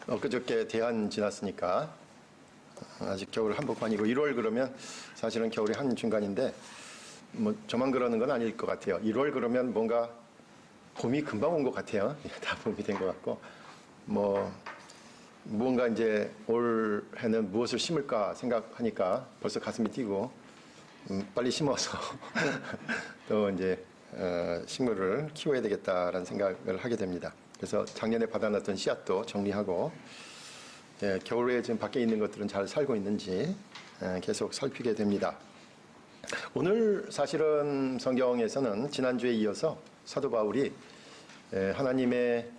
엊그저께 대한 지났으니까 아직 겨울 한복판이고 1월 그러면 사실은 겨울이 한중간인데 뭐 저만 그러는 건 아닐 것 같아요. 1월 그러면 뭔가 봄이 금방 온 것 같아요. 다 봄이 된 것 같고 무언가 이제 올해는 무엇을 심을까 생각하니까 벌써 가슴이 뛰고 빨리 심어서 또 이제 식물을 키워야 되겠다라는 생각을 하게 됩니다. 그래서 작년에 받아놨던 씨앗도 정리하고 겨울에 지금 밖에 있는 것들은 잘 살고 있는지 계속 살피게 됩니다. 오늘 사실은 성경에서는 지난주에 이어서 사도 바울이 하나님의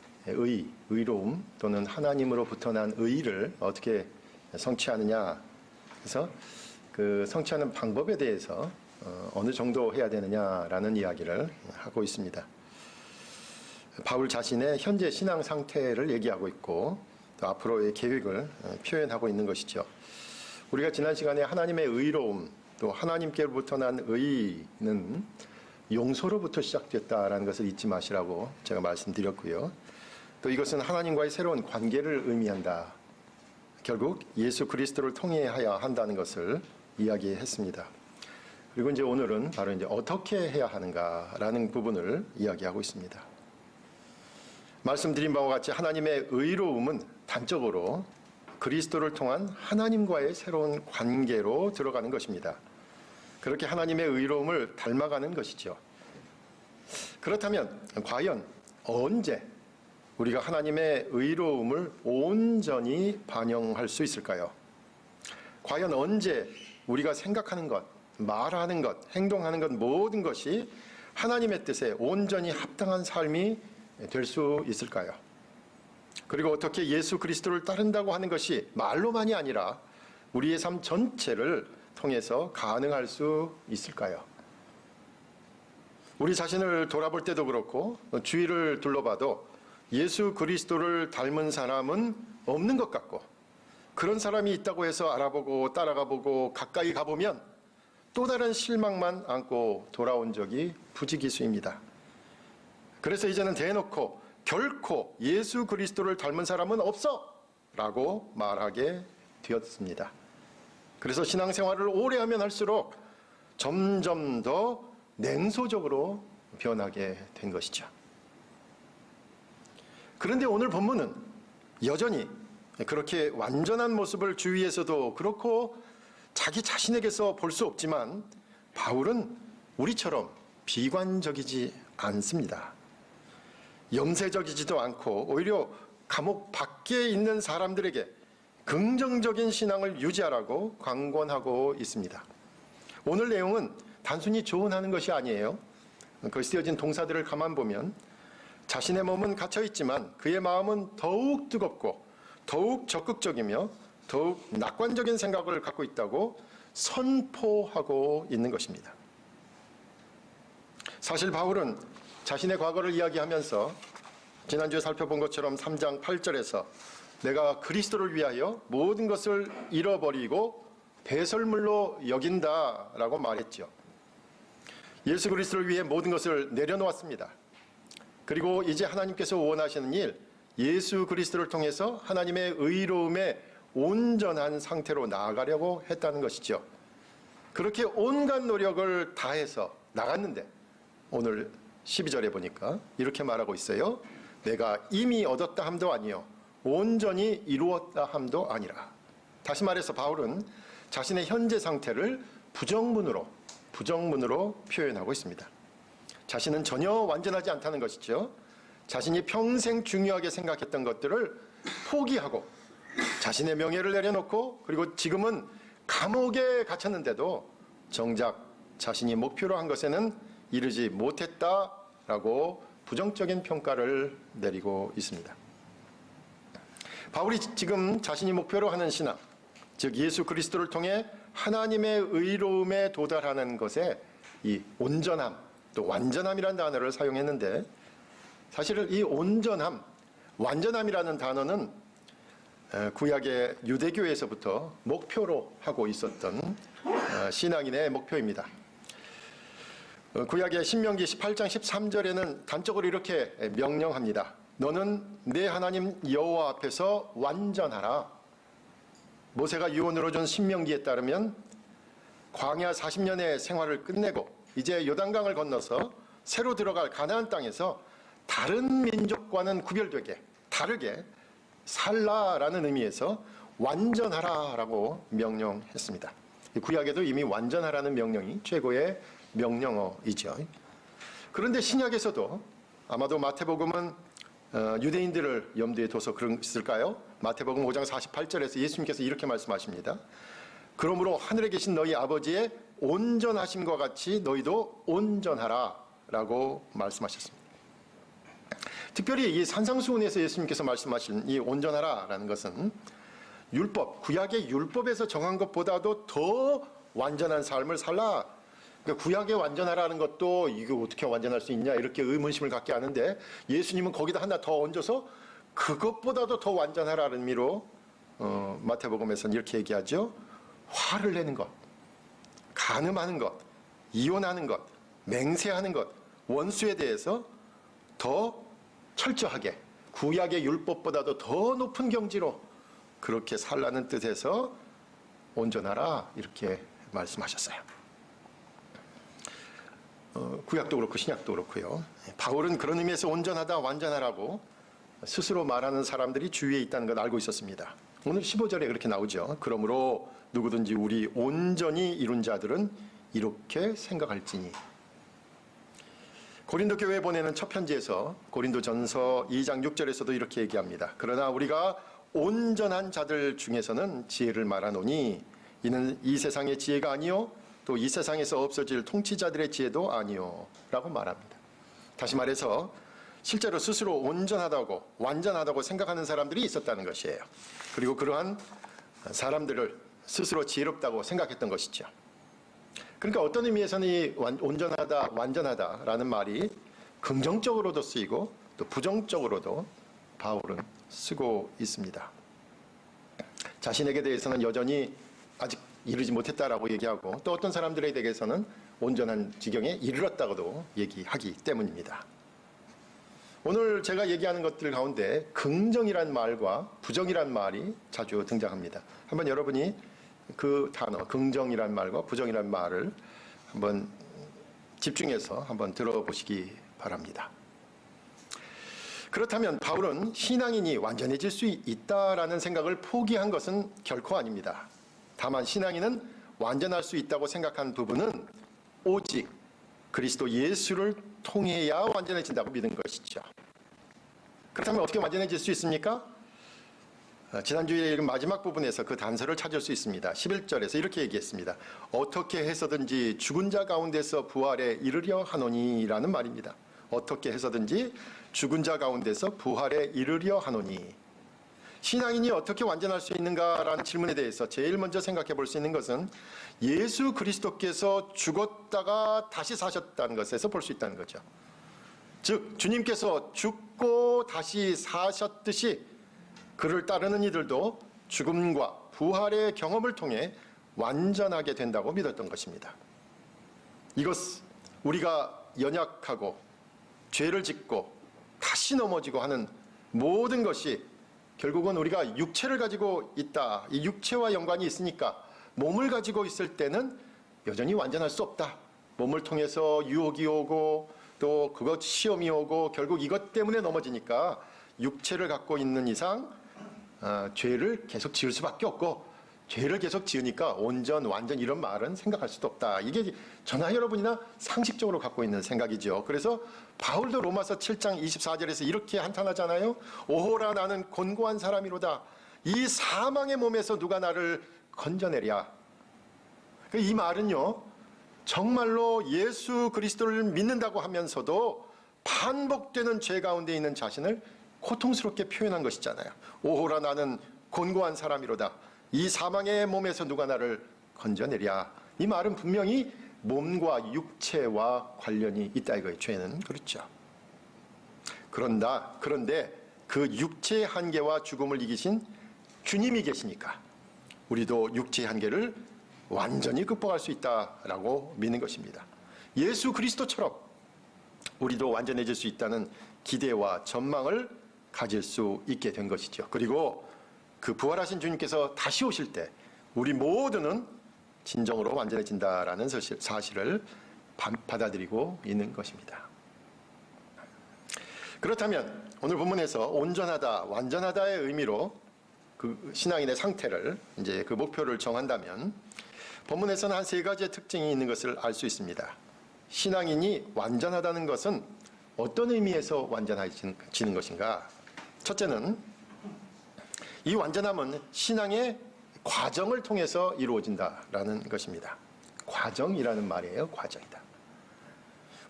의로움 또는 하나님으로부터 난 의를 어떻게 성취하느냐, 그래서 그 성취하는 방법에 대해서 어느 정도 해야 되느냐라는 이야기를 하고 있습니다. 바울 자신의 현재 신앙 상태를 얘기하고 있고 또 앞으로의 계획을 표현하고 있는 것이죠. 우리가 지난 시간에 하나님의 의로움 또 하나님께로부터 난 의는 용서로부터 시작됐다라는 것을 잊지 마시라고 제가 말씀드렸고요. 또 이것은 하나님과의 새로운 관계를 의미한다. 결국 예수 그리스도를 통해야 한다는 것을 이야기했습니다. 그리고 이제 오늘은 바로 이제 어떻게 해야 하는가라는 부분을 이야기하고 있습니다. 말씀드린 바와 같이 하나님의 의로움은 단적으로 그리스도를 통한 하나님과의 새로운 관계로 들어가는 것입니다. 그렇게 하나님의 의로움을 닮아가는 것이죠. 그렇다면 과연 언제 우리가 하나님의 의로움을 온전히 반영할 수 있을까요? 과연 언제 우리가 생각하는 것, 말하는 것, 행동하는 것 모든 것이 하나님의 뜻에 온전히 합당한 삶이 될 수 있을까요? 그리고 어떻게 예수 그리스도를 따른다고 하는 것이 말로만이 아니라 우리의 삶 전체를 통해서 가능할 수 있을까요? 우리 자신을 돌아볼 때도 그렇고 주위를 둘러봐도 예수 그리스도를 닮은 사람은 없는 것 같고, 그런 사람이 있다고 해서 알아보고 따라가보고 가까이 가보면 또 다른 실망만 안고 돌아온 적이 부지기수입니다. 그래서 이제는 대놓고 결코 예수 그리스도를 닮은 사람은 없어! 라고 말하게 되었습니다. 그래서 신앙생활을 오래 하면 할수록 점점 더 냉소적으로 변하게 된 것이죠. 그런데 오늘 본문은 여전히 그렇게 완전한 모습을 주위에서도 그렇고 자기 자신에게서 볼 수 없지만 바울은 우리처럼 비관적이지 않습니다. 염세적이지도 않고 오히려 감옥 밖에 있는 사람들에게 긍정적인 신앙을 유지하라고 강권하고 있습니다. 오늘 내용은 단순히 조언하는 것이 아니에요. 그 쓰여진 동사들을 가만 보면 자신의 몸은 갇혀 있지만 그의 마음은 더욱 뜨겁고 더욱 적극적이며 더욱 낙관적인 생각을 갖고 있다고 선포하고 있는 것입니다. 사실 바울은 자신의 과거를 이야기하면서 지난주에 살펴본 것처럼 3장 8절에서 내가 그리스도를 위하여 모든 것을 잃어버리고 배설물로 여긴다라고 말했죠. 예수 그리스도를 위해 모든 것을 내려놓았습니다. 그리고 이제 하나님께서 원하시는 일, 예수 그리스도를 통해서 하나님의 의로움의 온전한 상태로 나아가려고 했다는 것이죠. 그렇게 온갖 노력을 다해서 나갔는데 오늘 12절에 보니까 이렇게 말하고 있어요. 내가 이미 얻었다 함도 아니요 온전히 이루었다 함도 아니라. 다시 말해서 바울은 자신의 현재 상태를 부정문으로 표현하고 있습니다. 자신은 전혀 완전하지 않다는 것이죠. 자신이 평생 중요하게 생각했던 것들을 포기하고 자신의 명예를 내려놓고 그리고 지금은 감옥에 갇혔는데도 정작 자신이 목표로 한 것에는 이르지 못했다라고 부정적인 평가를 내리고 있습니다. 바울이 지금 자신이 목표로 하는 신앙, 즉 예수 그리스도를 통해 하나님의 의로움에 도달하는 것에 이 온전함, 또 완전함이라는 단어를 사용했는데 사실은 이 온전함, 완전함이라는 단어는 구약의 유대교에서부터 목표로 하고 있었던 신앙인의 목표입니다. 구약의 신명기 18장 13절에는 단적으로 이렇게 명령합니다. 너는 내 하나님 여호와 앞에서 완전하라. 모세가 유언으로 준 신명기에 따르면 광야 40년의 생활을 끝내고 이제 요단강을 건너서 새로 들어갈 가나안 땅에서 다른 민족과는 구별되게 다르게 살라라는 의미에서 완전하라라고 명령했습니다. 구약에도 이미 완전하라는 명령이 최고의 명령어이죠. 그런데 신약에서도 아마도 마태복음은 유대인들을 염두에 둬서 그랬을까요? 마태복음 5장 48절에서 예수님께서 이렇게 말씀하십니다. 그러므로 하늘에 계신 너희 아버지의 온전하심과 같이 너희도 온전하라 라고 말씀하셨습니다. 특별히 이 산상수훈에서 예수님께서 말씀하신 이 온전하라 라는 것은 율법, 구약의 율법에서 정한 것보다도 더 완전한 삶을 살라. 그러니까 구약에 완전하라는 것도 이거 어떻게 완전할 수 있냐 이렇게 의문심을 갖게 하는데 예수님은 거기다 하나 더 얹어서 그것보다도 더 완전하라는 의미로 마태복음에서는 이렇게 얘기하죠. 화를 내는 것, 간음하는 것, 이혼하는 것, 맹세하는 것, 원수에 대해서 더 철저하게 구약의 율법보다도 더 높은 경지로 그렇게 살라는 뜻에서 온전하라 이렇게 말씀하셨어요. 구약도 그렇고 신약도 그렇고요. 바울은 그런 의미에서 온전하다 완전하라고 스스로 말하는 사람들이 주위에 있다는 걸 알고 있었습니다. 오늘 15절에 그렇게 나오죠. 그러므로 누구든지 우리 온전히 이룬 자들은 이렇게 생각할지니. 고린도 교회에 보내는 첫 편지에서 고린도전서 2장 6절에서도 이렇게 얘기합니다. 그러나 우리가 온전한 자들 중에서는 지혜를 말하노니 이는 이 세상의 지혜가 아니요 또 이 세상에서 없어질 통치자들의 지혜도 아니요 라고 말합니다. 다시 말해서 실제로 스스로 온전하다고 완전하다고 생각하는 사람들이 있었다는 것이에요. 그리고 그러한 사람들을 스스로 지혜롭다고 생각했던 것이죠. 그러니까 어떤 의미에서는 이 온전하다 완전하다라는 말이 긍정적으로도 쓰이고 또 부정적으로도 바울은 쓰고 있습니다. 자신에게 대해서는 여전히 아직 이르지 못했다라고 얘기하고 또 어떤 사람들에 대해서는 온전한 지경에 이르렀다고도 얘기하기 때문입니다. 오늘 제가 얘기하는 것들 가운데 긍정이란 말과 부정이란 말이 자주 등장합니다. 한번 여러분이 그 단어 긍정이란 말과 부정이란 말을 한번 집중해서 한번 들어보시기 바랍니다. 그렇다면 바울은 신앙인이 완전해질 수 있다라는 생각을 포기한 것은 결코 아닙니다. 다만 신앙인은 완전할 수 있다고 생각한 부분은 오직 그리스도 예수를 통해야 완전해진다고 믿은 것이죠. 그렇다면 어떻게 완전해질 수 있습니까? 지난주에 읽은 마지막 부분에서 그 단서를 찾을 수 있습니다. 11절에서 이렇게 얘기했습니다. 어떻게 해서든지 죽은 자 가운데서 부활에 이르려 하노니라는 말입니다. 어떻게 해서든지 죽은 자 가운데서 부활에 이르려 하노니. 신앙인이 어떻게 완전할 수 있는가라는 질문에 대해서 제일 먼저 생각해 볼 수 있는 것은 예수 그리스도께서 죽었다가 다시 사셨다는 것에서 볼 수 있다는 거죠. 즉 주님께서 죽고 다시 사셨듯이 그를 따르는 이들도 죽음과 부활의 경험을 통해 완전하게 된다고 믿었던 것입니다. 이것 우리가 연약하고 죄를 짓고 다시 넘어지고 하는 모든 것이 결국은 우리가 육체를 가지고 있다. 이 육체와 연관이 있으니까 몸을 가지고 있을 때는 여전히 완전할 수 없다. 몸을 통해서 유혹이 오고 또 그것 시험이 오고 결국 이것 때문에 넘어지니까 육체를 갖고 있는 이상 죄를 계속 지을 수밖에 없고 죄를 계속 지으니까 온전 완전 이런 말은 생각할 수도 없다. 이게 저나 여러분이나 상식적으로 갖고 있는 생각이죠. 그래서 바울도 로마서 7장 24절에서 이렇게 한탄하잖아요. 오호라 나는 곤고한 사람이로다. 이 사망의 몸에서 누가 나를 건져내랴. 이 말은요. 정말로 예수 그리스도를 믿는다고 하면서도 반복되는 죄 가운데 있는 자신을 고통스럽게 표현한 것이잖아요. 오호라 나는 곤고한 사람이로다. 이 사망의 몸에서 누가 나를 건져내랴. 이 말은 분명히 몸과 육체와 관련이 있다 이거예요. 죄는. 그렇죠. 그런데 그 육체의 한계와 죽음을 이기신 주님이 계시니까 우리도 육체의 한계를 완전히 극복할 수 있다라고 믿는 것입니다. 예수 그리스도처럼 우리도 완전해질 수 있다는 기대와 전망을 가질 수 있게 된 것이죠. 그리고 그 부활하신 주님께서 다시 오실 때 우리 모두는 진정으로 완전해진다라는 사실을 받아들이고 있는 것입니다. 그렇다면 오늘 본문에서 온전하다, 완전하다의 의미로 그 신앙인의 상태를 이제 그 목표를 정한다면 본문에서는 한 세 가지의 특징이 있는 것을 알 수 있습니다. 신앙인이 완전하다는 것은 어떤 의미에서 완전해지는 것인가? 첫째는 이 완전함은 신앙의 과정을 통해서 이루어진다라는 것입니다. 과정이라는 말이에요. 과정이다.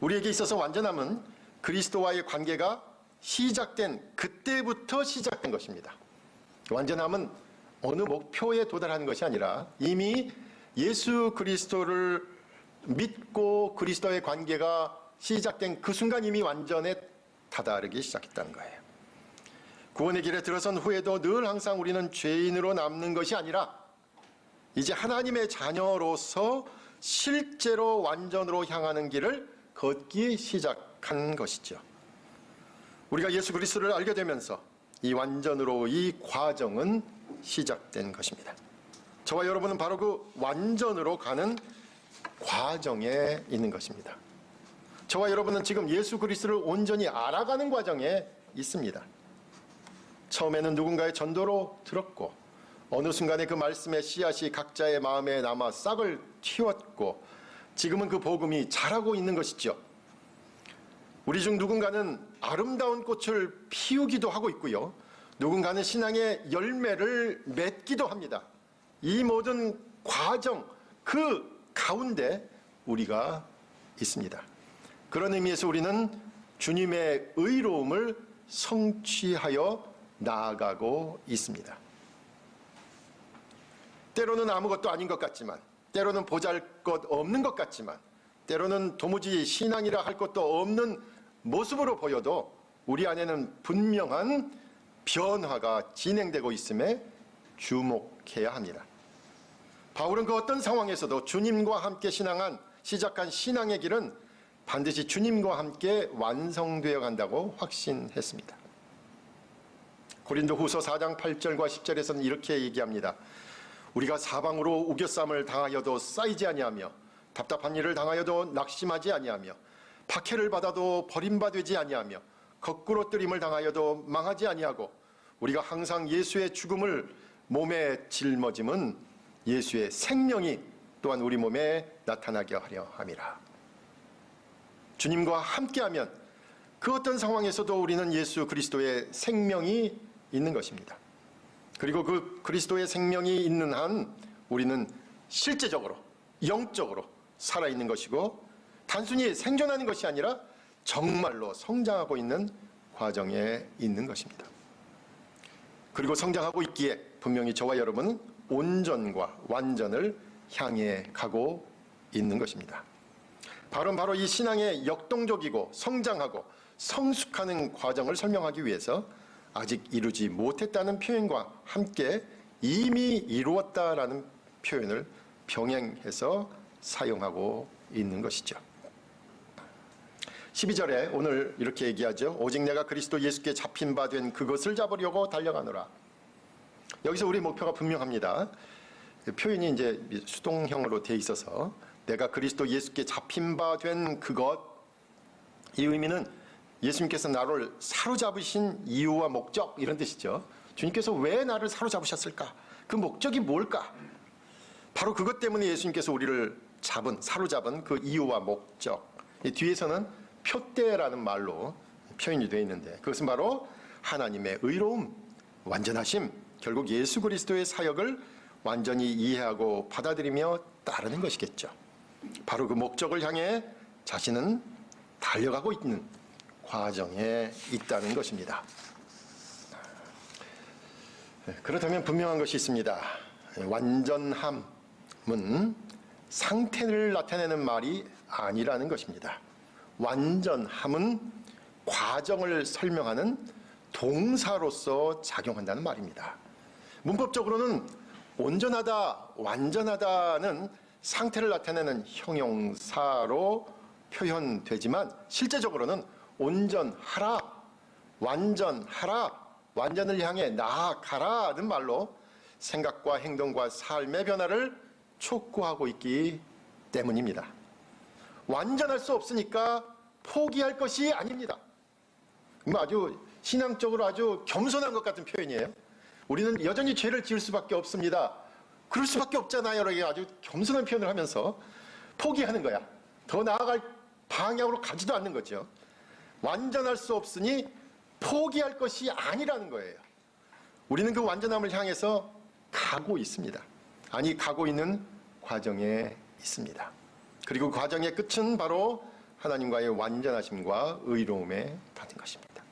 우리에게 있어서 완전함은 그리스도와의 관계가 시작된 그때부터 시작된 것입니다. 완전함은 어느 목표에 도달하는 것이 아니라 이미 예수 그리스도를 믿고 그리스도의 관계가 시작된 그 순간 이미 완전에 다다르기 시작했다는 거예요. 구원의 길에 들어선 후에도 늘 항상 우리는 죄인으로 남는 것이 아니라 이제 하나님의 자녀로서 실제로 완전으로 향하는 길을 걷기 시작한 것이죠. 우리가 예수 그리스도를 알게 되면서 이 완전으로 이 과정은 시작된 것입니다. 저와 여러분은 바로 그 완전으로 가는 과정에 있는 것입니다. 저와 여러분은 지금 예수 그리스도를 온전히 알아가는 과정에 있습니다. 처음에는 누군가의 전도로 들었고 어느 순간에 그 말씀의 씨앗이 각자의 마음에 남아 싹을 틔웠고 지금은 그 복음이 자라고 있는 것이죠. 우리 중 누군가는 아름다운 꽃을 피우기도 하고 있고요. 누군가는 신앙의 열매를 맺기도 합니다. 이 모든 과정, 그 가운데 우리가 있습니다. 그런 의미에서 우리는 주님의 의로움을 성취하여 나아가고 있습니다. 때로는 아무것도 아닌 것 같지만, 때로는 보잘것없는 것 같지만, 때로는 도무지 신앙이라 할 것도 없는 모습으로 보여도 우리 안에는 분명한 변화가 진행되고 있음에 주목해야 합니다. 바울은 그 어떤 상황에서도 주님과 함께 시작한 신앙의 길은 반드시 주님과 함께 완성되어 간다고 확신했습니다. 고린도후서 4장 8절과 10절에서는 이렇게 얘기합니다. 우리가 사방으로 우겨쌈을 당하여도 쌓이지 아니하며 답답한 일을 당하여도 낙심하지 아니하며 박해를 받아도 버림받지 아니하며 거꾸로 뜨림을 당하여도 망하지 아니하고 우리가 항상 예수의 죽음을 몸에 짊어짐은 예수의 생명이 또한 우리 몸에 나타나게 하려 함이라. 주님과 함께하면 그 어떤 상황에서도 우리는 예수 그리스도의 생명이 있는 것입니다. 그리고 그 그리스도의 생명이 있는 한 우리는 실제적으로 영적으로 살아있는 것이고 단순히 생존하는 것이 아니라 정말로 성장하고 있는 과정에 있는 것입니다. 그리고 성장하고 있기에 분명히 저와 여러분은 온전과 완전을 향해 가고 있는 것입니다. 바로 이 신앙의 역동적이고 성장하고 성숙하는 과정을 설명하기 위해서 아직 이루지 못했다는 표현과 함께 이미 이루었다라는 표현을 병행해서 사용하고 있는 것이죠. 12절에 오늘 이렇게 얘기하죠. 오직 내가 그리스도 예수께 잡힌 바 된 그것을 잡으려고 달려가노라. 여기서 우리 목표가 분명합니다. 표현이 이제 수동형으로 돼 있어서 내가 그리스도 예수께 잡힌 바 된 그것, 이 의미는 예수님께서 나를 사로잡으신 이유와 목적 이런 뜻이죠. 주님께서 왜 나를 사로잡으셨을까? 그 목적이 뭘까? 바로 그것 때문에 예수님께서 우리를 사로잡은 그 이유와 목적. 이 뒤에서는 표대라는 말로 표현이 되어 있는데 그것은 바로 하나님의 의로움, 완전하심, 결국 예수 그리스도의 사역을 완전히 이해하고 받아들이며 따르는 것이겠죠. 바로 그 목적을 향해 자신은 달려가고 있는 과정에 있다는 것입니다. 그렇다면 분명한 것이 있습니다. 완전함은 상태를 나타내는 말이 아니라는 것입니다. 완전함은 과정을 설명하는 동사로서 작용한다는 말입니다. 문법적으로는 온전하다, 완전하다는 상태를 나타내는 형용사로 표현되지만 실제적으로는 온전하라, 완전하라, 완전을 향해 나아가라는 말로 생각과 행동과 삶의 변화를 촉구하고 있기 때문입니다. 완전할 수 없으니까 포기할 것이 아닙니다. 아주 신앙적으로 아주 겸손한 것 같은 표현이에요. 우리는 여전히 죄를 지을 수밖에 없습니다. 그럴 수밖에 없잖아요. 이렇게 아주 겸손한 표현을 하면서 포기하는 거야. 더 나아갈 방향으로 가지도 않는 거죠. 완전할 수 없으니 포기할 것이 아니라는 거예요. 우리는 그 완전함을 향해서 가고 있습니다. 아니, 가고 있는 과정에 있습니다. 그리고 그 과정의 끝은 바로 하나님과의 완전하심과 의로움에 닿는 것입니다.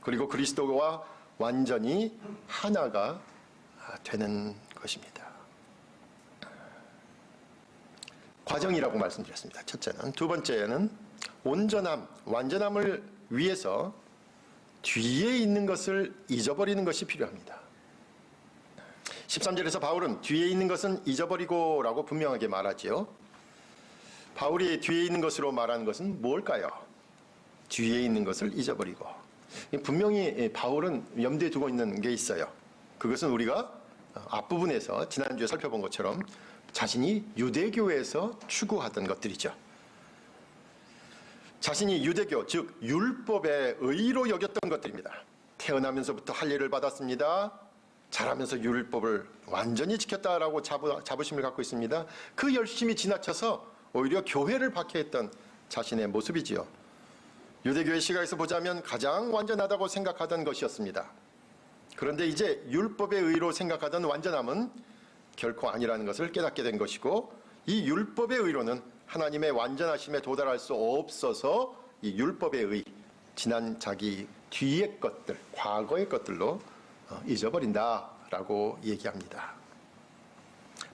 그리고 그리스도와 완전히 하나가 되는 것입니다. 과정이라고 말씀드렸습니다. 첫째는. 두 번째는 온전함, 완전함을 위해서 뒤에 있는 것을 잊어버리는 것이 필요합니다. 13절에서 바울은 뒤에 있는 것은 잊어버리고 라고 분명하게 말하지요. 바울이 뒤에 있는 것으로 말하는 것은 뭘까요? 뒤에 있는 것을 잊어버리고. 분명히 바울은 염두에 두고 있는 게 있어요. 그것은 우리가 앞부분에서 지난주에 살펴본 것처럼 자신이 유대교에서 추구하던 것들이죠. 자신이 유대교, 즉 율법의 의로 여겼던 것들입니다. 태어나면서부터 할례를 받았습니다. 자라면서 율법을 완전히 지켰다라고 자부심을 갖고 있습니다. 그 열심이 지나쳐서 오히려 교회를 박해했던 자신의 모습이지요. 유대교의 시각에서 보자면 가장 완전하다고 생각하던 것이었습니다. 그런데 이제 율법의 의로 생각하던 완전함은 결코 아니라는 것을 깨닫게 된 것이고, 이 율법의 의로는 하나님의 완전하심에 도달할 수 없어서 이 율법의 의, 지난 자기 뒤의 것들, 과거의 것들로 잊어버린다라고 얘기합니다.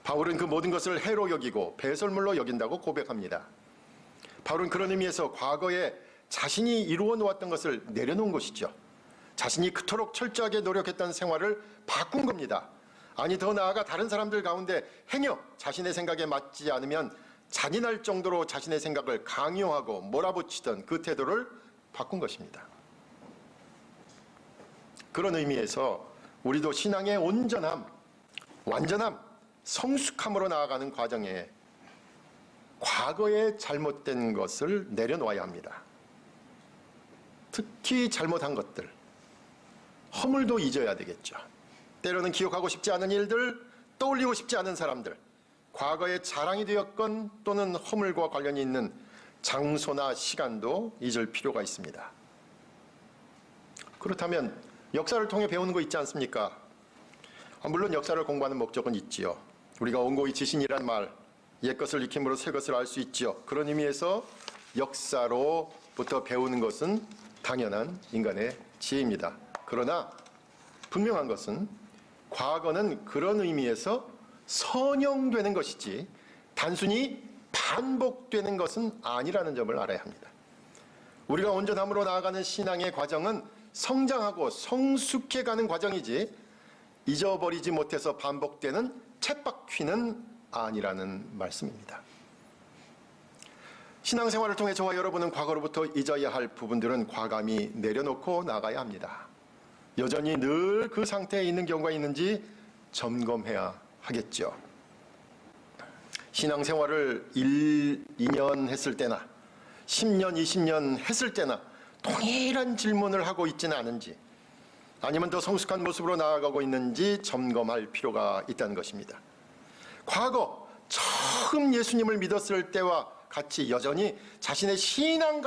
바울은 그 모든 것을 해로 여기고 배설물로 여긴다고 고백합니다. 바울은 그런 의미에서 과거에 자신이 이루어 놓았던 것을 내려놓은 것이죠. 자신이 그토록 철저하게 노력했던 생활을 바꾼 겁니다. 아니, 더 나아가 다른 사람들 가운데 행여 자신의 생각에 맞지 않으면 잔인할 정도로 자신의 생각을 강요하고 몰아붙이던 그 태도를 바꾼 것입니다. 그런 의미에서 우리도 신앙의 온전함, 완전함, 성숙함으로 나아가는 과정에 과거에 잘못된 것을 내려놓아야 합니다. 특히 잘못한 것들, 허물도 잊어야 되겠죠. 때로는 기억하고 싶지 않은 일들, 떠올리고 싶지 않은 사람들, 과거에 자랑이 되었건 또는 허물과 관련이 있는 장소나 시간도 잊을 필요가 있습니다. 그렇다면 역사를 통해 배우는 거 있지 않습니까? 물론 역사를 공부하는 목적은 있지요. 우리가 온고이 지신이란 말, 옛것을 익힘으로 새것을 알 수 있지요. 그런 의미에서 역사로부터 배우는 것은 당연한 인간의 지혜입니다. 그러나 분명한 것은 과거는 그런 의미에서 선형되는 것이지 단순히 반복되는 것은 아니라는 점을 알아야 합니다. 우리가 온전함으로 나아가는 신앙의 과정은 성장하고 성숙해가는 과정이지 잊어버리지 못해서 반복되는 쳇바퀴는 아니라는 말씀입니다. 신앙생활을 통해 저와 여러분은 과거로부터 잊어야 할 부분들은 과감히 내려놓고 나가야 합니다. 여전히 늘 그 상태에 있는 경우가 있는지 점검해야 하겠죠. 신앙생활을 1, 2년 했을 때나 10년, 20년 했을 때나 동일한 질문을 하고 있지는 않은지, 아니면 더 성숙한 모습으로 나아가고 있는지 점검할 필요가 있다는 것입니다. 과거 처음 예수님을 믿었을 때와 같이 여전히 자신의 신앙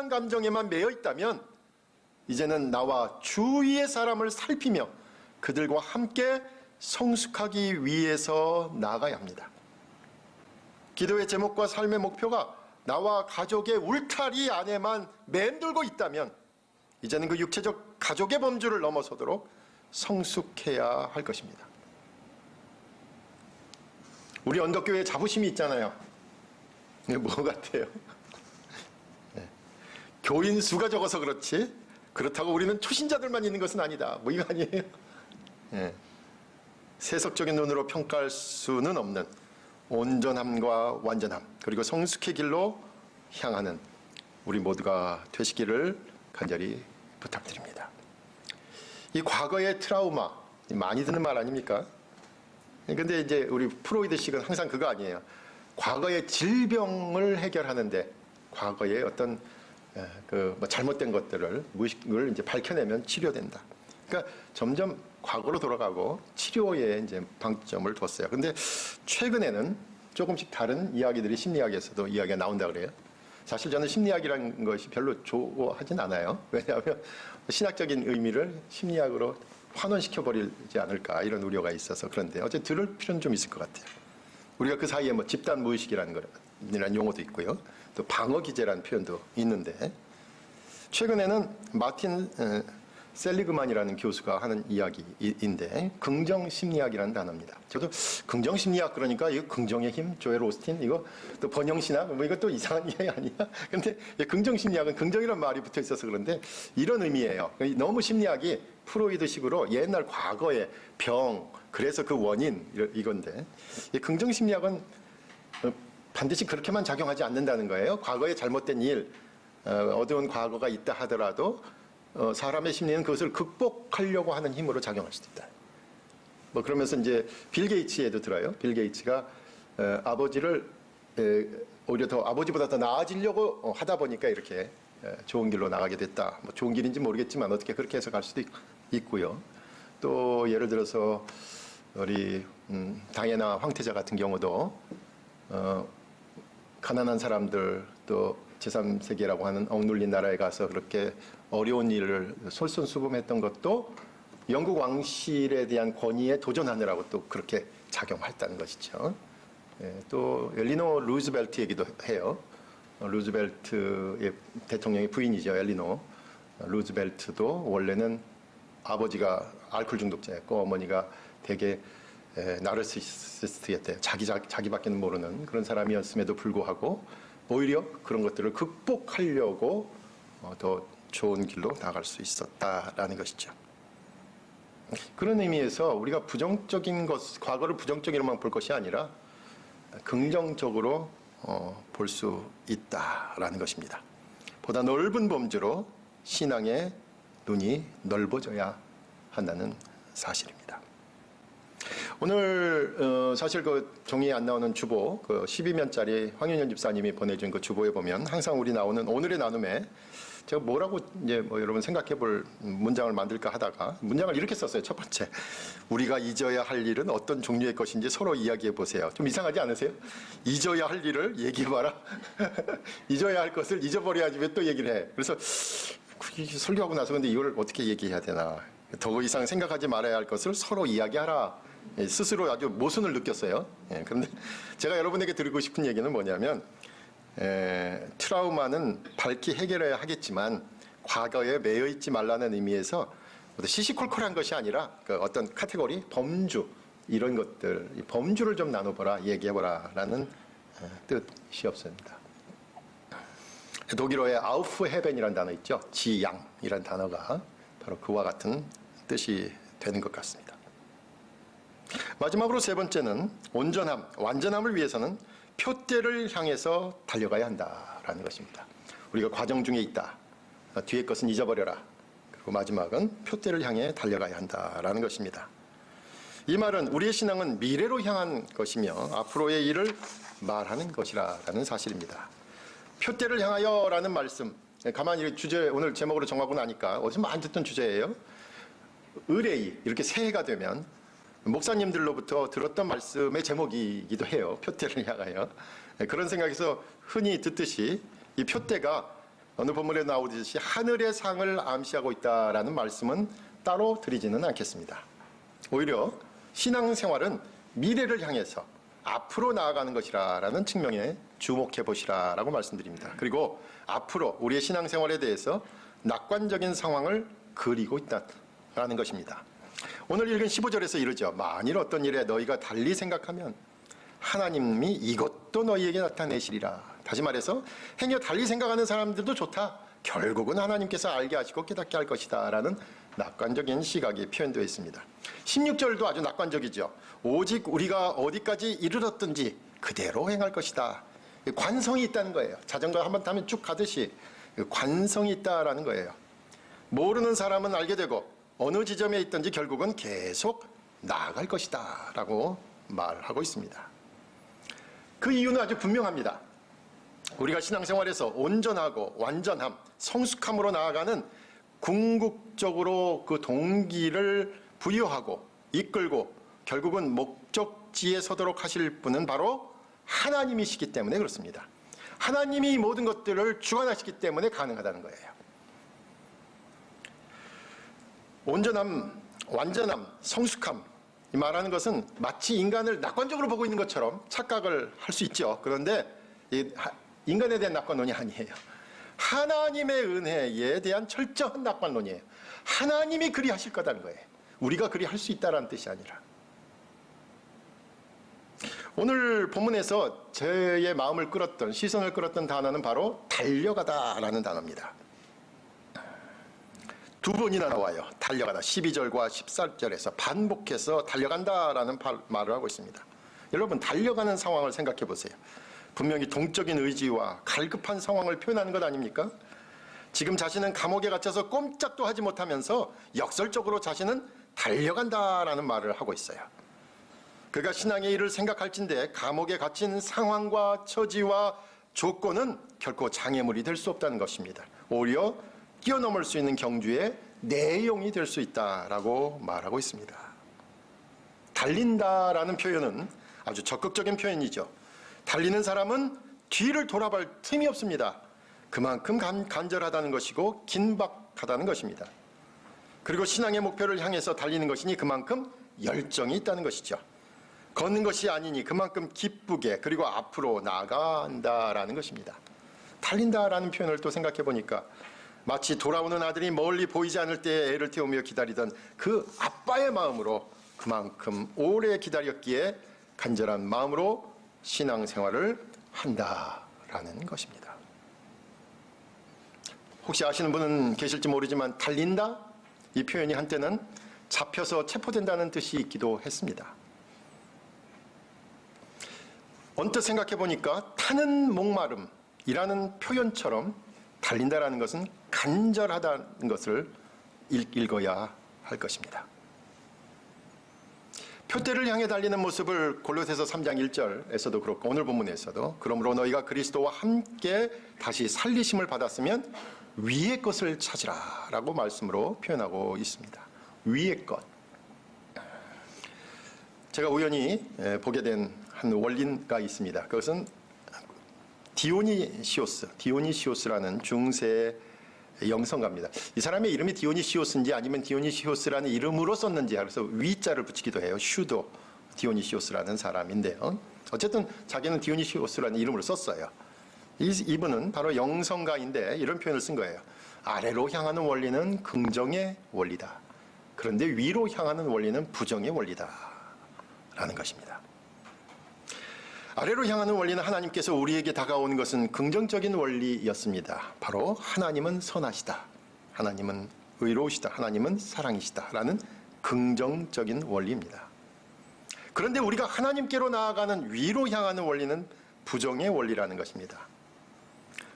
감정에만 매여 있다면 이제는 나와 주위의 사람을 살피며 그들과 함께 성숙하기 위해서 나아가야 합니다. 기도의 제목과 삶의 목표가 나와 가족의 울타리 안에만 맴돌고 있다면 이제는 그 육체적 가족의 범주를 넘어서도록 성숙해야 할 것입니다. 우리 언덕교회에 자부심이 있잖아요. 이게 뭐 같아요? 네. 교인 수가 적어서 그렇지 그렇다고 우리는 초신자들만 있는 것은 아니다. 뭐 이거 아니에요? 네. 세속적인 눈으로 평가할 수는 없는 온전함과 완전함, 그리고 성숙의 길로 향하는 우리 모두가 되시기를 간절히 부탁드립니다. 이 과거의 트라우마, 많이 듣는 말 아닙니까? 근데 이제 우리 프로이드식은 항상 그거 아니에요. 과거의 질병을 해결하는데 과거의 어떤 뭐 잘못된 것들을 무의식을 이제 밝혀내면 치료된다. 그러니까 점점 과거로 돌아가고 치료에 이제 방점을 뒀어요. 근데 최근에는 조금씩 다른 이야기들이 심리학에서도 이야기가 나온다 그래요. 사실 저는 심리학이라는 것이 별로 좋아하진 않아요. 왜냐하면 신학적인 의미를 심리학으로 환원시켜버리지 않을까 이런 우려가 있어서. 그런데 어째 들을 필요는 좀 있을 것 같아요. 우리가 그 사이에 뭐 집단 무의식이라는 용어도 있고요. 또 방어 기제라는 표현도 있는데, 최근에는 마틴 셀리그만이라는 교수가 하는 이야기인데 긍정 심리학이라는 단어입니다. 저도 긍정 심리학 그러니까 이거 긍정의 힘, 조엘 오스틴 이거 또 번영신학 뭐 이거 또 이상한 이야기 아니야? 근데 긍정 심리학은 긍정이라는 말이 붙어 있어서 그런데 이런 의미예요. 너무 심리학이 프로이드식으로 옛날 과거의 병, 그래서 그 원인 이건데, 이 긍정 심리학은 반드시 그렇게만 작용하지 않는다는 거예요. 과거에 잘못된 일, 어두운 과거가 있다 하더라도 사람의 심리는 그것을 극복하려고 하는 힘으로 작용할 수도 있다. 뭐 그러면서 이제 빌 게이츠에도 들어요. 빌 게이츠가 아버지를 오히려 더 아버지보다 더 나아지려고 하다 보니까 이렇게 좋은 길로 나가게 됐다. 뭐 좋은 길인지 모르겠지만 어떻게 그렇게 해서 갈 수도 있고요. 또 예를 들어서 우리 다이애나 황태자 같은 경우도 가난한 사람들 또 제3세계라고 하는 억눌린 나라에 가서 그렇게 어려운 일을 솔선수범했던 것도 영국 왕실에 대한 권위에 도전하느라고 또 그렇게 작용했다는 것이죠. 또 엘리노 루즈벨트 얘기도 해요. 루즈벨트의 대통령의 부인이죠. 엘리노 루즈벨트도 원래는 아버지가 알코올 중독자였고 어머니가 되게 나르시시스트였대요. 자기밖에는 모르는 그런 사람이었음에도 불구하고 오히려 그런 것들을 극복하려고 더 좋은 길로 나갈 수 있었다라는 것이죠. 그런 의미에서 우리가 부정적인 것, 과거를 부정적으로만 볼 것이 아니라 긍정적으로 볼 수 있다라는 것입니다. 보다 넓은 범주로 신앙의 눈이 넓어져야 한다는 사실입니다. 오늘 사실 그 종이에 안 나오는 주보, 그 12면짜리 황윤현 집사님이 보내준 그 주보에 보면 항상 우리 나오는 오늘의 나눔에 제가 뭐라고 이제 뭐 여러분 생각해 볼 문장을 만들까 하다가 문장을 이렇게 썼어요. 첫 번째, 우리가 잊어야 할 일은 어떤 종류의 것인지 서로 이야기해 보세요. 좀 이상하지 않으세요? 잊어야 할 일을 얘기해 봐라. 잊어야 할 것을 잊어버려야지 왜 또 얘기를 해. 그래서 설교하고 나서 근데 이걸 어떻게 얘기해야 되나. 더 이상 생각하지 말아야 할 것을 서로 이야기하라. 스스로 아주 모순을 느꼈어요. 그런데 제가 여러분에게 드리고 싶은 얘기는 뭐냐면 트라우마는 밝히 해결해야 하겠지만 과거에 매여 있지 말라는 의미에서 시시콜콜한 것이 아니라 그 어떤 카테고리, 범주 이런 것들, 범주를 좀 나눠보라, 얘기해보라라는 뜻이었습니다. 독일어의 아우프헤벤이라는 단어 있죠. 지양이라는 단어가 바로 그와 같은 뜻이 되는 것 같습니다. 마지막으로 세 번째는 온전함, 완전함을 위해서는 표대를 향해서 달려가야 한다라는 것입니다. 우리가 과정 중에 있다. 뒤의 것은 잊어버려라. 그리고 마지막은 표대를 향해 달려가야 한다라는 것입니다. 이 말은 우리의 신앙은 미래로 향한 것이며 앞으로의 일을 말하는 것이라는 사실입니다. 표대를 향하여라는 말씀, 가만히 주제 오늘 제목으로 정하고 나니까 어디서 많이 듣던 주제예요. 의뢰이 이렇게 새해가 되면 목사님들로부터 들었던 말씀의 제목이기도 해요. 표대를 향하여. 그런 생각에서 흔히 듣듯이 이 표대가 어느 본문에 나오듯이 하늘의 상을 암시하고 있다라는 말씀은 따로 드리지는 않겠습니다. 오히려 신앙생활은 미래를 향해서 앞으로 나아가는 것이라는 측면에 주목해 보시라라고 말씀드립니다. 그리고 앞으로 우리의 신앙생활에 대해서 낙관적인 상황을 그리고 있다라는 것입니다. 오늘 읽은 15절에서 이르죠. 만일 어떤 일에 너희가 달리 생각하면 하나님이 이것도 너희에게 나타내시리라. 다시 말해서 행여 달리 생각하는 사람들도 좋다. 결국은 하나님께서 알게 하시고 깨닫게 할 것이다 라는 낙관적인 시각이 표현되어 있습니다. 16절도 아주 낙관적이죠. 오직 우리가 어디까지 이르렀든지 그대로 행할 것이다. 관성이 있다는 거예요. 자전거 한번 타면 쭉 가듯이 관성이 있다라는 거예요. 모르는 사람은 알게 되고 어느 지점에 있든지 결국은 계속 나아갈 것이다 라고 말하고 있습니다. 그 이유는 아주 분명합니다. 우리가 신앙생활에서 온전하고 완전함, 성숙함으로 나아가는 궁극적으로 그 동기를 부여하고 이끌고 결국은 목적지에 서도록 하실 분은 바로 하나님이시기 때문에 그렇습니다. 하나님이 이 모든 것들을 주관하시기 때문에 가능하다는 거예요. 온전함, 완전함, 성숙함, 이 말하는 것은 마치 인간을 낙관적으로 보고 있는 것처럼 착각을 할 수 있죠. 그런데 인간에 대한 낙관론이 아니에요. 하나님의 은혜에 대한 철저한 낙관론이에요. 하나님이 그리하실 거다는 거예요. 우리가 그리할 수 있다는 뜻이 아니라. 오늘 본문에서 저의 마음을 끌었던, 시선을 끌었던 단어는 바로 달려가다라는 단어입니다. 두 번이나 나와요. 달려가다. 12절과 14절에서 반복해서 달려간다라는 말을 하고 있습니다. 여러분, 달려가는 상황을 생각해 보세요. 분명히 동적인 의지와 갈급한 상황을 표현하는 것 아닙니까? 지금 자신은 감옥에 갇혀서 꼼짝도 하지 못하면서 역설적으로 자신은 달려간다라는 말을 하고 있어요. 그가 신앙의 일을 생각할진대 감옥에 갇힌 상황과 처지와 조건은 결코 장애물이 될 수 없다는 것입니다. 오히려 뛰어넘을 수 있는 경주의 내용이 될 수 있다라고 말하고 있습니다. 달린다라는 표현은 아주 적극적인 표현이죠. 달리는 사람은 뒤를 돌아볼 틈이 없습니다. 그만큼 간절하다는 것이고 긴박하다는 것입니다. 그리고 신앙의 목표를 향해서 달리는 것이니 그만큼 열정이 있다는 것이죠. 걷는 것이 아니니 그만큼 기쁘게 그리고 앞으로 나아간다라는 것입니다. 달린다라는 표현을 또 생각해 보니까 마치 돌아오는 아들이 멀리 보이지 않을 때에 애를 태우며 기다리던 그 아빠의 마음으로 그만큼 오래 기다렸기에 간절한 마음으로 신앙생활을 한다라는 것입니다. 혹시 아시는 분은 계실지 모르지만 달린다? 이 표현이 한때는 잡혀서 체포된다는 뜻이 있기도 했습니다. 언뜻 생각해 보니까 타는 목마름이라는 표현처럼 달린다라는 것은 간절하다는 것을 읽어야 할 것입니다. 표대를 향해 달리는 모습을 골로새서 3장 1절에서도 그렇고 오늘 본문에서도 그러므로 너희가 그리스도와 함께 다시 살리심을 받았으면 위의 것을 찾으라 라고 말씀으로 표현하고 있습니다. 위의 것. 제가 우연히 보게 된 한 원리가 있습니다. 그것은 디오니시오스라는 중세 영성가입니다. 이 사람의 이름이 디오니시오스인지 아니면 디오니시오스라는 이름으로 썼는지 그래서 위자를 붙이기도 해요. 슈도 디오니시오스라는 사람인데요. 어쨌든 자기는 디오니시오스라는 이름으로 썼어요. 이분은 바로 영성가인데 이런 표현을 쓴 거예요. 아래로 향하는 원리는 긍정의 원리다. 그런데 위로 향하는 원리는 부정의 원리다. 라는 것입니다. 아래로 향하는 원리는 하나님께서 우리에게 다가오는 것은 긍정적인 원리였습니다. 바로 하나님은 선하시다. 하나님은 의로우시다. 하나님은 사랑이시다. 라는 긍정적인 원리입니다. 그런데 우리가 하나님께로 나아가는 위로 향하는 원리는 부정의 원리라는 것입니다.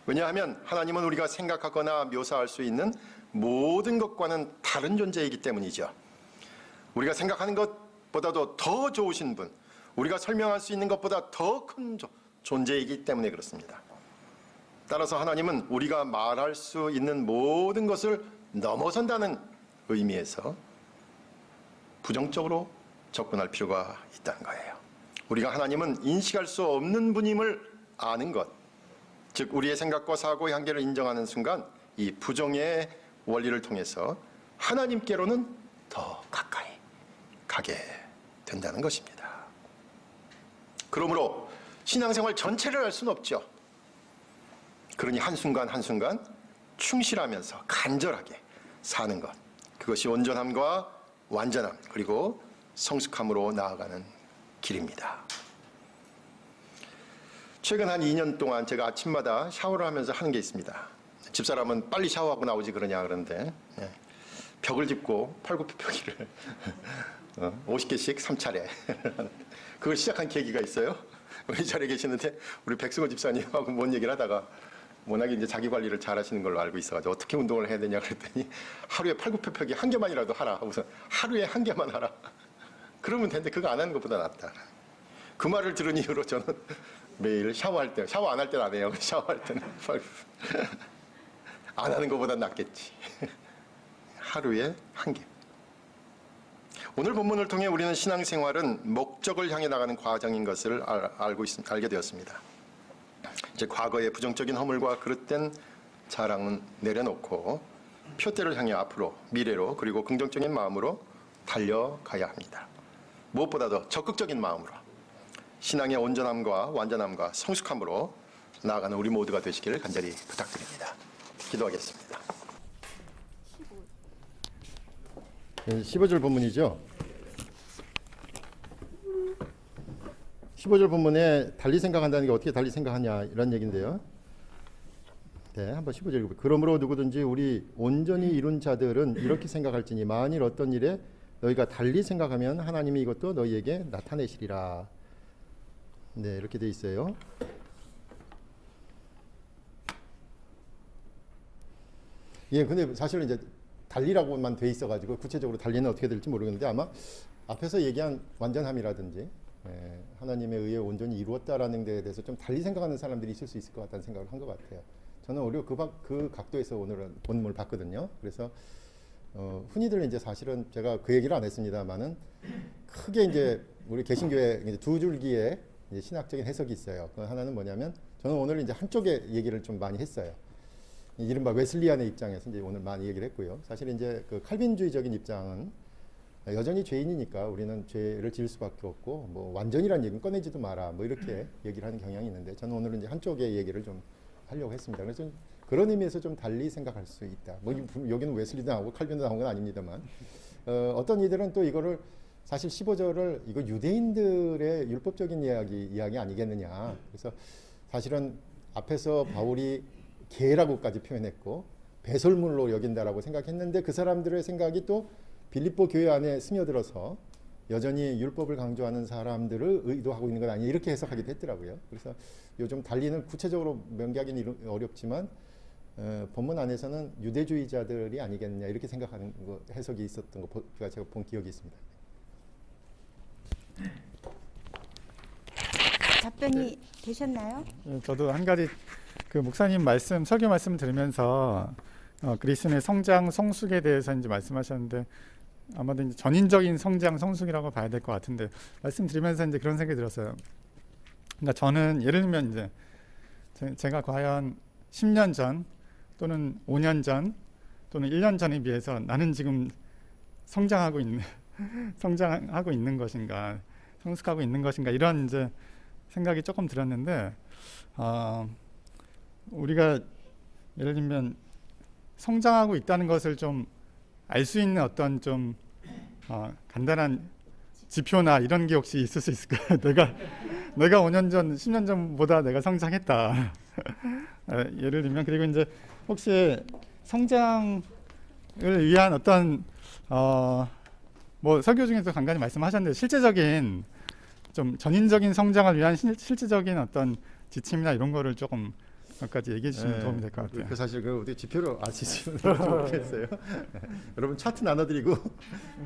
왜냐하면 하나님은 우리가 생각하거나 묘사할 수 있는 모든 것과는 다른 존재이기 때문이죠. 우리가 생각하는 것보다도 더 좋으신 분, 우리가 설명할 수 있는 것보다 더 큰 존재이기 때문에 그렇습니다. 따라서 하나님은 우리가 말할 수 있는 모든 것을 넘어선다는 의미에서 부정적으로 접근할 필요가 있다는 거예요. 우리가 하나님은 인식할 수 없는 분임을 아는 것, 즉 우리의 생각과 사고의 한계를 인정하는 순간 이 부정의 원리를 통해서 하나님께로는 더 가까이 가게 된다는 것입니다. 그러므로 신앙생활 전체를 할 수는 없죠. 그러니 한순간 한순간 충실하면서 간절하게 사는 것, 그것이 온전함과 완전함 그리고 성숙함으로 나아가는 길입니다. 최근 한 2년 동안 제가 아침마다 샤워를 하면서 하는 게 있습니다. 집사람은 빨리 샤워하고 나오지 그러냐 그러는데 벽을 짚고 팔굽혀펴기를 50개씩 3차례 그걸 시작한 계기가 있어요. 우리 자리에 계시는데 우리 백승호 집사님하고 뭔 얘기를 하다가 워낙에 이제 자기 관리를 잘 하시는 걸로 알고 있어가지고 어떻게 운동을 해야 되냐 그랬더니 하루에 팔굽혀펴기 한 개만이라도 하라. 우선 하루에 한 개만 하라. 그러면 되는데 그거 안 하는 것보다 낫다. 그 말을 들은 이후로 저는 매일 샤워할 때, 샤워 안 할 때는 안 해요. 샤워할 때는 안 하는 것보다 낫겠지. 하루에 한 개. 오늘 본문을 통해 우리는 신앙생활은 목적을 향해 나가는 과정인 것을 알게 되었습니다. 이제 과거의 부정적인 허물과 그릇된 자랑은 내려놓고 표대를 향해 앞으로, 미래로, 그리고 긍정적인 마음으로 달려가야 합니다. 무엇보다도 적극적인 마음으로 신앙의 온전함과 완전함과 성숙함으로 나아가는 우리 모두가 되시기를 간절히 부탁드립니다. 기도하겠습니다. 15절 본문이죠. 15절 본문에 달리 생각한다는 게 어떻게 달리 생각하냐 이런 얘기인데요. 네, 한번 15절 읽어볼게요. 그러므로 누구든지 우리 온전히 이룬 자들은 이렇게 생각할지니 만일 어떤 일에 너희가 달리 생각하면 하나님이 이것도 너희에게 나타내시리라. 네, 이렇게 돼 있어요. 예, 근데 사실은 이제 달리라고만 돼 있어가지고 구체적으로 달리는 어떻게 될지 모르겠는데 아마 앞에서 얘기한 완전함이라든지 하나님의 의에 온전히 이루었다라는 데에 대해서 좀 달리 생각하는 사람들이 있을 수 있을 것 같다는 생각을 한 것 같아요. 저는 오히려 그 각도에서 오늘은 본문을 봤거든요. 그래서 흔히들 이제 사실은 제가 그 얘기를 안 했습니다만은 크게 이제 우리 개신교회 이제 두 줄기의 이제 신학적인 해석이 있어요. 그 하나는 뭐냐면 저는 오늘 이제 한쪽의 얘기를 좀 많이 했어요. 이른바 웨슬리안의 입장에서 이제 오늘 많이 얘기를 했고요. 사실 이제 그 칼빈주의적인 입장은 여전히 죄인이니까 우리는 죄를 지을 수밖에 없고 뭐 완전이란 얘기는 꺼내지도 마라 뭐 이렇게 얘기를 하는 경향이 있는데 저는 오늘은 이제 한쪽의 얘기를 좀 하려고 했습니다. 그래서 좀 그런 의미에서 좀 달리 생각할 수 있다. 뭐 여기는 웨슬리도 나오고 칼빈도 나온 건 아닙니다만 어떤 이들은 또 이거를 사실 15절을 이거 유대인들의 율법적인 이야기 아니겠느냐. 그래서 사실은 앞에서 바울이 개라고까지 표현했고 배설물로 여긴다라고 생각했는데 그 사람들의 생각이 또 빌립보 교회 안에 스며들어서 여전히 율법을 강조하는 사람들을 의도하고 있는 건 아니냐 이렇게 해석하기도 했더라고요. 그래서 요즘 달리는 구체적으로 명기하기는 어렵지만 본문 안에서는 유대주의자들이 아니겠느냐 이렇게 생각하는 해석이 있었던 거 제가 본 기억이 있습니다. 답변이 되셨나요? 저도 한 가지 그 목사님 설교 말씀을 들으면서 그리스도의 성장, 성숙에 대해서 이제 말씀하셨는데 아마도 이제 전인적인 성장, 성숙이라고 봐야 될 것 같은데 말씀드리면서 이제 그런 생각이 들었어요. 그러니까 저는 예를 들면 이제 제가 과연 10년 전 또는 5년 전 또는 1년 전에 비해서 나는 지금 성장하고 있는 것인가, 성숙하고 있는 것인가 이런 이제 생각이 조금 들었는데 우리가 예를 들면 성장하고 있다는 것을 좀 알 수 있는 어떤 좀 간단한 지표나 이런 게 혹시 있을 수 있을까요? 내가 5년 전, 10년 전보다 내가 성장했다. 예를 들면 그리고 이제 혹시 성장을 위한 어떤 뭐 설교 중에서 간간히 말씀하셨는데 실제적인 좀 전인적인 성장을 위한 실제적인 어떤 지침이나 이런 거를 조금 몇 가지 얘기해 주시면 도움이 될 것 같아요. 그 사실 그 어떻게 지표로 알 수 있으면 좋겠어요. 여러분 차트 나눠드리고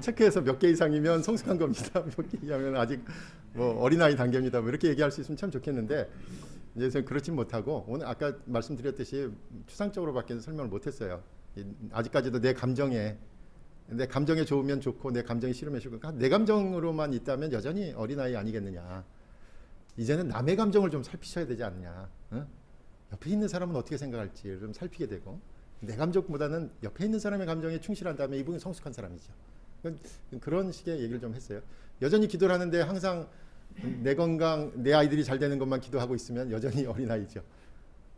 체크해서 몇 개 이상이면 성숙한 겁니다. 몇 개 이하면 아직 뭐 어린아이 단계입니다. 뭐 이렇게 얘기할 수 있으면 참 좋겠는데 이제 저는 그렇진 못하고 오늘 아까 말씀드렸듯이 추상적으로밖에 설명을 못했어요. 아직까지도 내 감정에 좋으면 좋고 내 감정이 싫으면 싫고 내 감정으로만 있다면 여전히 어린아이 아니겠느냐. 이제는 남의 감정을 좀 살피셔야 되지 않느냐. 어? 옆에 있는 사람은 어떻게 생각할지 좀 살피게 되고 내 감정보다는 옆에 있는 사람의 감정에 충실한 다음에 이분이 성숙한 사람이죠. 그런 식의 얘기를 좀 했어요. 여전히 기도를 하는데 항상 내 건강, 내 아이들이 잘 되는 것만 기도하고 있으면 여전히 어린아이죠.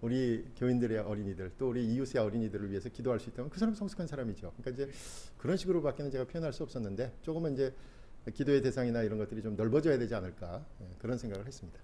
우리 교인들의 어린이들 또 우리 이웃의 어린이들을 위해서 기도할 수 있다면 그 사람 성숙한 사람이죠. 그러니까 이제 그런 식으로밖에는 제가 표현할 수 없었는데 조금은 이제 기도의 대상이나 이런 것들이 좀 넓어져야 되지 않을까 그런 생각을 했습니다.